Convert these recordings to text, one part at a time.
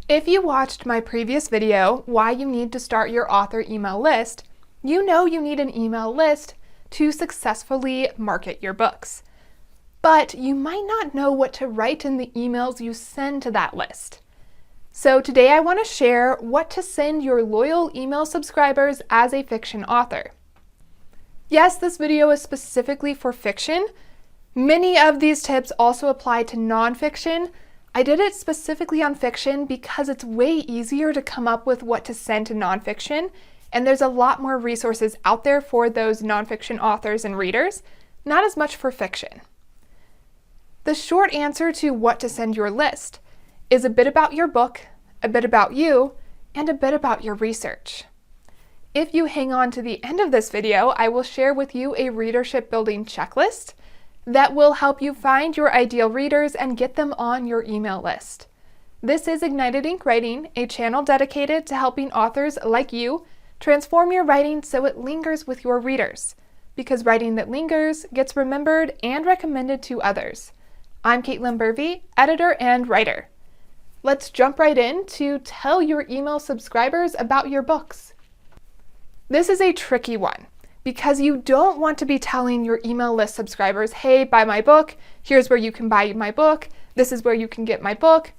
If you watched my previous video, Why You Need to Start Your Author Email List, you know you need an email list to successfully market your books. But you might not know what to write in the emails you send to that list. So today I want to share what to send your loyal email subscribers as a fiction author. Yes, this video is specifically for fiction. Many of these tips also apply to nonfiction. I did it specifically on fiction because it's way easier to come up with what to send to nonfiction, and there's a lot more resources out there for those nonfiction authors and readers, not as much for fiction. The short answer to what to send your list is a bit about your book, a bit about you, and a bit about your research. If you hang on to the end of this video, I will share with you a readership building checklist that will help you find your ideal readers and get them on your email list. This is Ignited Ink Writing, a channel dedicated to helping authors like you transform your writing so it lingers with your readers, because writing that lingers gets remembered and recommended to others. I'm Caitlin Burvey, editor and writer. Let's jump right in to tell your email subscribers about your books. This is a tricky one, because you don't want to be telling your email list subscribers, hey, buy my book, here's where you can buy my book, this is where you can get my book,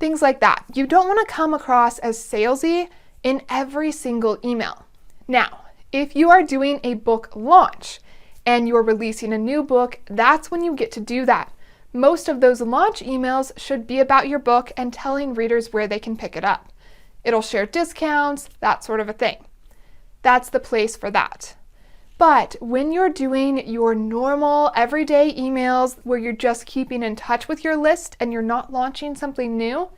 things like that. You don't want to come across as salesy in every single email. Now, if you are doing a book launch and you're releasing a new book, that's when you get to do that. Most of those launch emails should be about your book and telling readers where they can pick it up. It'll share discounts, that sort of a thing. That's the place for that. But when you're doing your normal everyday emails where you're just keeping in touch with your list and you're not launching something new,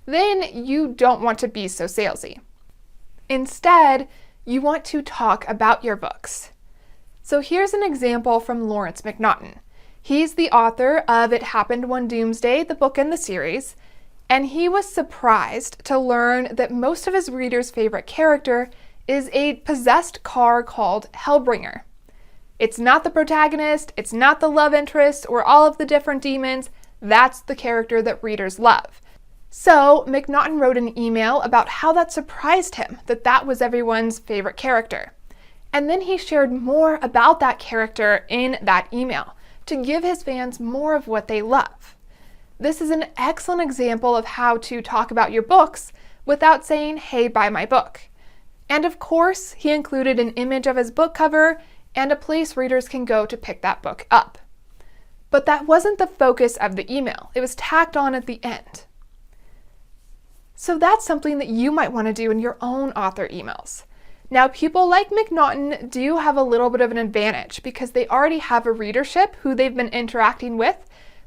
then you don't want to be so salesy. Instead, you want to talk about your books. So here's an example from Lawrence McNaughton. He's the author of It Happened One Doomsday, the book in the series, and he was surprised to learn that most of his readers' favorite character is a possessed car called Hellbringer. It's not the protagonist, it's not the love interest, or all of the different demons. That's the character that readers love. So McNaughton wrote an email about how that surprised him, that was everyone's favorite character. And then he shared more about that character in that email to give his fans more of what they love. This is an excellent example of how to talk about your books without saying, hey, buy my book. And of course, he included an image of his book cover and a place readers can go to pick that book up. But that wasn't the focus of the email. It was tacked on at the end. So that's something that you might want to do in your own author emails. Now, people like McNaughton do have a little bit of an advantage because they already have a readership who they've been interacting with,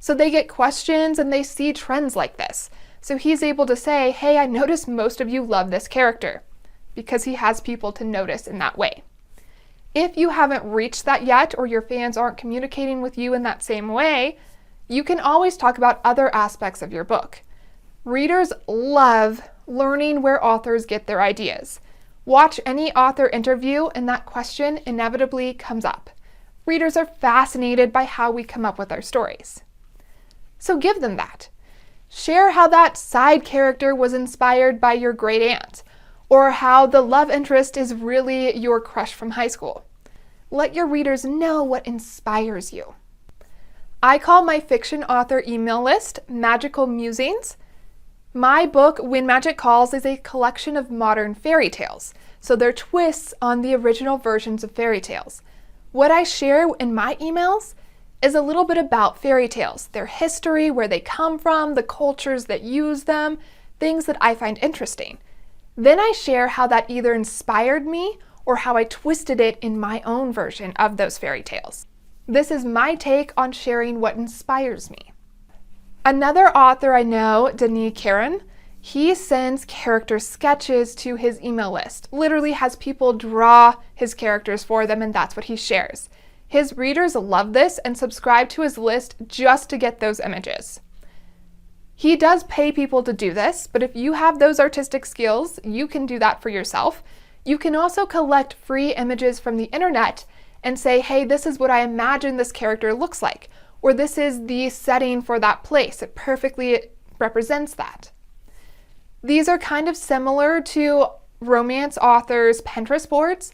so they get questions and they see trends like this. So he's able to say, hey, I noticed most of you love this character, because he has people to notice in that way. If you haven't reached that yet, or your fans aren't communicating with you in that same way, you can always talk about other aspects of your book. Readers love learning where authors get their ideas. Watch any author interview and that question inevitably comes up. Readers are fascinated by how we come up with our stories. So give them that. Share how that side character was inspired by your great aunt, or how the love interest is really your crush from high school. Let your readers know what inspires you. I call my fiction author email list Magical Musings. My book, When Magic Calls, is a collection of modern fairy tales, so they're twists on the original versions of fairy tales. What I share in my emails is a little bit about fairy tales, their history, where they come from, the cultures that use them, things that I find interesting. Then I share how that either inspired me or how I twisted it in my own version of those fairy tales. This is my take on sharing what inspires me. Another author I know, Denis Karen, he sends character sketches to his email list, literally has people draw his characters for them, and that's what he shares. His readers love this and subscribe to his list just to get those images. He does pay people to do this, but if you have those artistic skills, you can do that for yourself. You can also collect free images from the internet and say, hey, this is what I imagine this character looks like, or this is the setting for that place. It perfectly represents that. These are kind of similar to romance authors' Pinterest boards.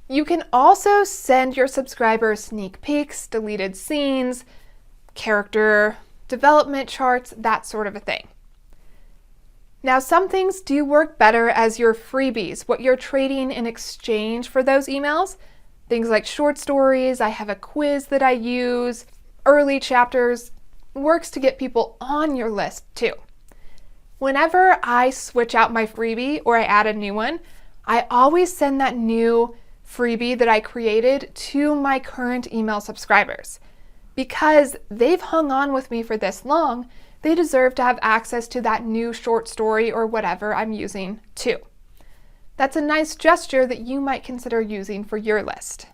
You can also send your subscribers sneak peeks, deleted scenes, character development charts, that sort of a thing. Now, some things do work better as your freebies, what you're trading in exchange for those emails. Things like short stories, I have a quiz that I use, early chapters, works to get people on your list too. Whenever I switch out my freebie or I add a new one, I always send that new freebie that I created to my current email subscribers. Because they've hung on with me for this long, they deserve to have access to that new short story or whatever I'm using too. That's a nice gesture that you might consider using for your list.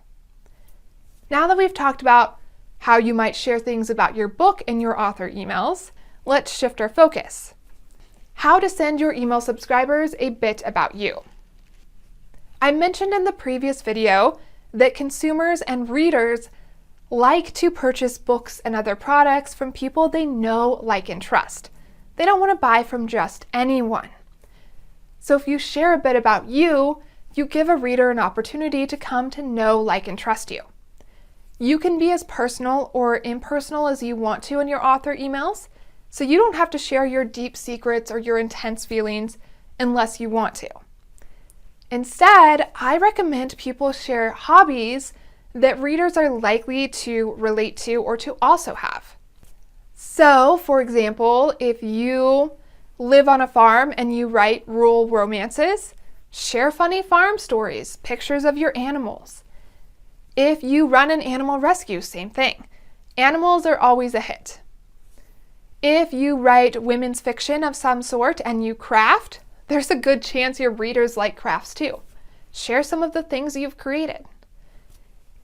Now that we've talked about how you might share things about your book in your author emails, let's shift our focus. How to send your email subscribers a bit about you. I mentioned in the previous video that consumers and readers like to purchase books and other products from people they know, like, and trust. They don't want to buy from just anyone. So if you share a bit about you, you give a reader an opportunity to come to know, like, and trust you. You can be as personal or impersonal as you want to in your author emails, so you don't have to share your deep secrets or your intense feelings unless you want to. Instead, I recommend people share hobbies that readers are likely to relate to or to also have. So, for example, if you live on a farm and you write rural romances, share funny farm stories, pictures of your animals. If you run an animal rescue, same thing. Animals are always a hit. If you write women's fiction of some sort and you craft, there's a good chance your readers like crafts too. Share some of the things you've created.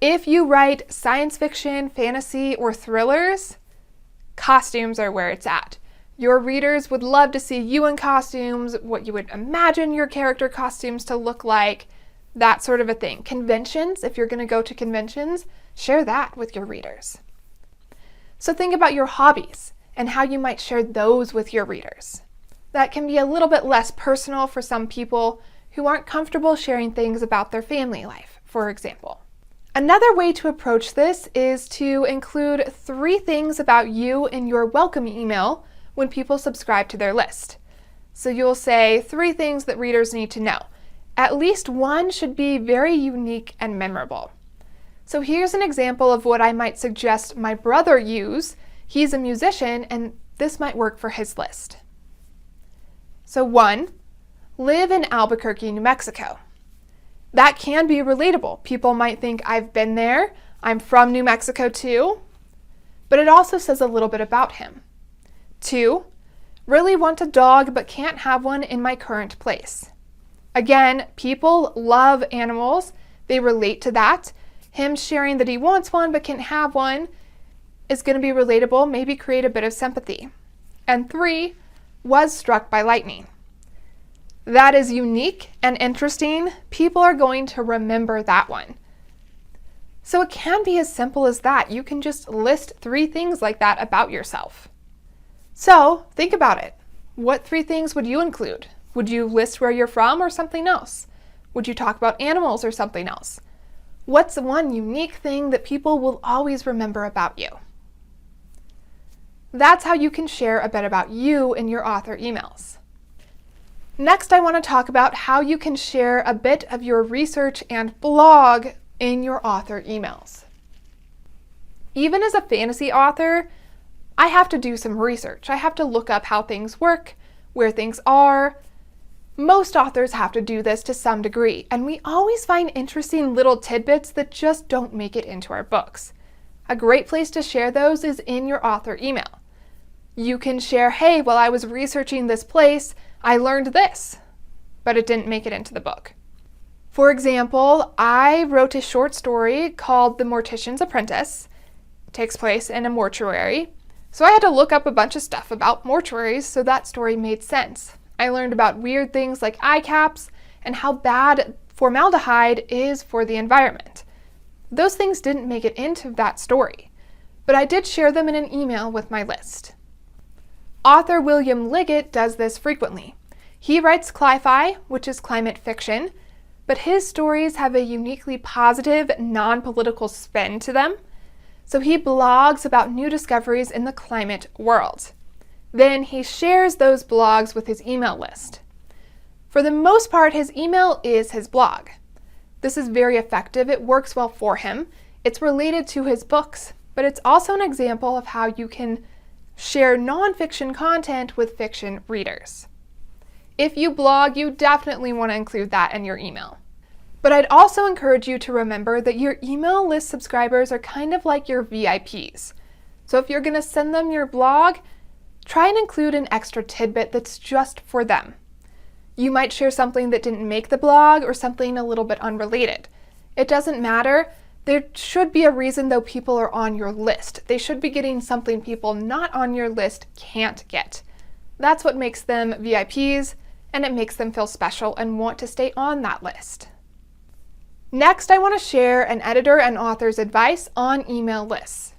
If you write science fiction, fantasy, or thrillers, costumes are where it's at. Your readers would love to see you in costumes, what you would imagine your character costumes to look like, that sort of a thing. Conventions, if you're going to go to conventions, share that with your readers. So think about your hobbies and how you might share those with your readers. That can be a little bit less personal for some people who aren't comfortable sharing things about their family life, for example. Another way to approach this is to include 3 things about you in your welcome email when people subscribe to their list. So you'll say 3 things that readers need to know. At least one should be very unique and memorable. So here's an example of what I might suggest my brother use. He's a musician, and this might work for his list. So 1, live in Albuquerque, New Mexico. That can be relatable. People might think, I've been there, I'm from New Mexico too, but it also says a little bit about him. 2, really want a dog but can't have one in my current place. Again, people love animals, they relate to that. Him sharing that he wants one but can't have one is going to be relatable, maybe create a bit of sympathy. And 3, was struck by lightning. That is unique and interesting. People are going to remember that one. So it can be as simple as that. You can just list 3 things like that about yourself. So think about it. What 3 things would you include? Would you list where you're from or something else? Would you talk about animals or something else? What's one unique thing that people will always remember about you? That's how you can share a bit about you in your author emails. Next, I want to talk about how you can share a bit of your research and blog in your author emails. Even as a fantasy author, I have to do some research. I have to look up how things work, where things are. Most authors have to do this to some degree, and we always find interesting little tidbits that just don't make it into our books. A great place to share those is in your author email. You can share, hey, while I was researching this place, I learned this, but it didn't make it into the book. For example, I wrote a short story called The Mortician's Apprentice. It takes place in a mortuary. So I had to look up a bunch of stuff about mortuaries so that story made sense. I learned about weird things like eye caps and how bad formaldehyde is for the environment. Those things didn't make it into that story, but I did share them in an email with my list. Author William Liggett does this frequently. He writes cli-fi, which is climate fiction, but his stories have a uniquely positive, non-political spin to them. So he blogs about new discoveries in the climate world. Then he shares those blogs with his email list. For the most part, his email is his blog. This is very effective. It works well for him. It's related to his books, but it's also an example of how you can share nonfiction content with fiction readers. If you blog, you definitely want to include that in your email. But I'd also encourage you to remember that your email list subscribers are kind of like your VIPs. So if you're going to send them your blog, try and include an extra tidbit that's just for them. You might share something that didn't make the blog or something a little bit unrelated. It doesn't matter. There should be a reason though people are on your list. They should be getting something people not on your list can't get. That's what makes them VIPs, and it makes them feel special and want to stay on that list. Next, I want to share an editor and author's advice on email lists.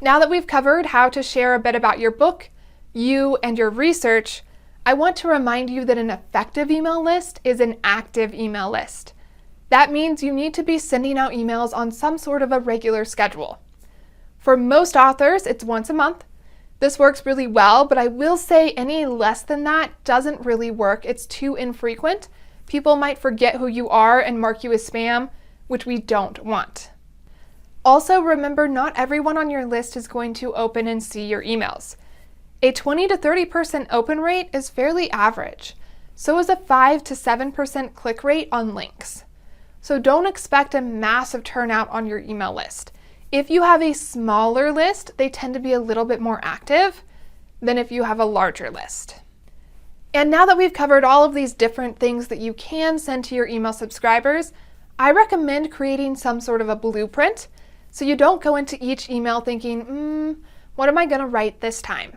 Now that we've covered how to share a bit about your book, you, and your research, I want to remind you that an effective email list is an active email list. That means you need to be sending out emails on some sort of a regular schedule. For most authors, it's once a month. This works really well, but I will say any less than that doesn't really work. It's too infrequent. People might forget who you are and mark you as spam, which we don't want. Also, remember, not everyone on your list is going to open and see your emails. A 20 to 30% open rate is fairly average. So is a 5 to 7% click rate on links. So don't expect a massive turnout on your email list. If you have a smaller list, they tend to be a little bit more active than if you have a larger list. And now that we've covered all of these different things that you can send to your email subscribers, I recommend creating some sort of a blueprint so you don't go into each email thinking, what am I going to write this time?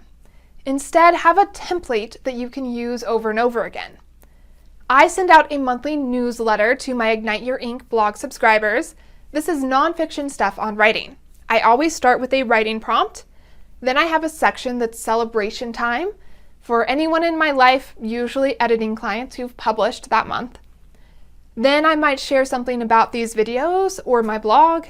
Instead, have a template that you can use over and over again. I send out a monthly newsletter to my Ignite Your Ink blog subscribers. This is nonfiction stuff on writing. I always start with a writing prompt. Then I have a section that's celebration time for anyone in my life, usually editing clients who've published that month. Then I might share something about these videos or my blog.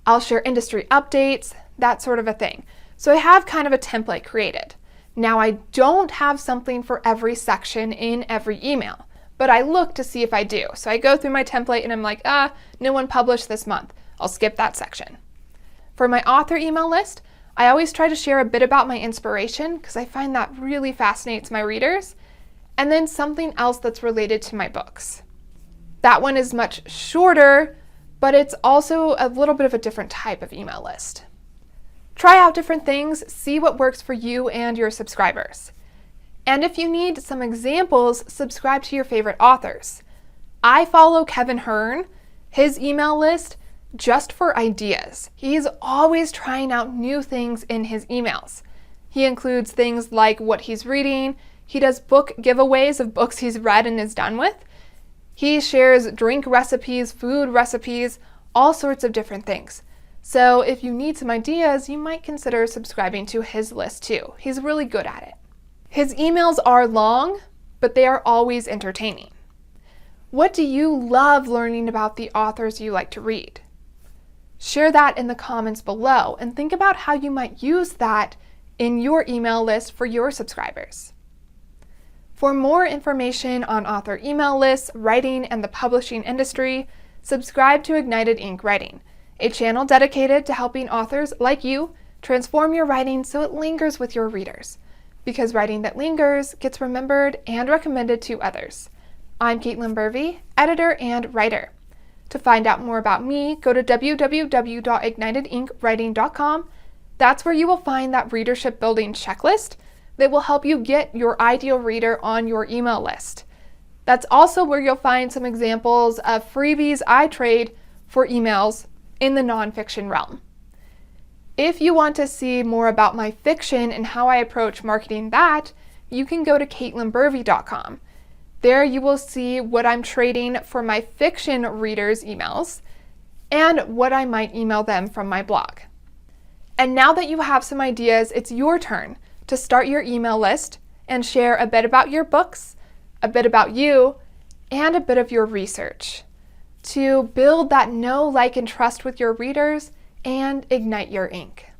I'll share industry updates, that sort of a thing. So I have kind of a template created. Now I don't have something for every section in every email, but I look to see if I do. So I go through my template and I'm like, no one published this month. I'll skip that section. For my author email list, I always try to share a bit about my inspiration because I find that really fascinates my readers, and then something else that's related to my books. That one is much shorter, but it's also a little bit of a different type of email list. Try out different things, see what works for you and your subscribers. And if you need some examples, subscribe to your favorite authors. I follow Kevin Hearn, his email list, just for ideas. He's always trying out new things in his emails. He includes things like what he's reading. He does book giveaways of books he's read and is done with. He shares drink recipes, food recipes, all sorts of different things. So if you need some ideas, you might consider subscribing to his list too. He's really good at it. His emails are long, but they are always entertaining. What do you love learning about the authors you like to read? Share that in the comments below and think about how you might use that in your email list for your subscribers. For more information on author email lists, writing, and the publishing industry, subscribe to Ignited Ink Writing, a channel dedicated to helping authors like you transform your writing so it lingers with your readers. Because writing that lingers gets remembered and recommended to others. I'm Caitlin Burvey, editor and writer. To find out more about me, go to www.ignitedinkwriting.com. That's where you will find that readership building checklist that will help you get your ideal reader on your email list. That's also where you'll find some examples of freebies I trade for emails in the nonfiction realm. If you want to see more about my fiction and how I approach marketing that, you can go to caitlinburvey.com. There you will see what I'm trading for my fiction readers' emails and what I might email them from my blog. And now that you have some ideas, it's your turn to start your email list and share a bit about your books, a bit about you, and a bit of your research to build that know, like, and trust with your readers and ignite your ink.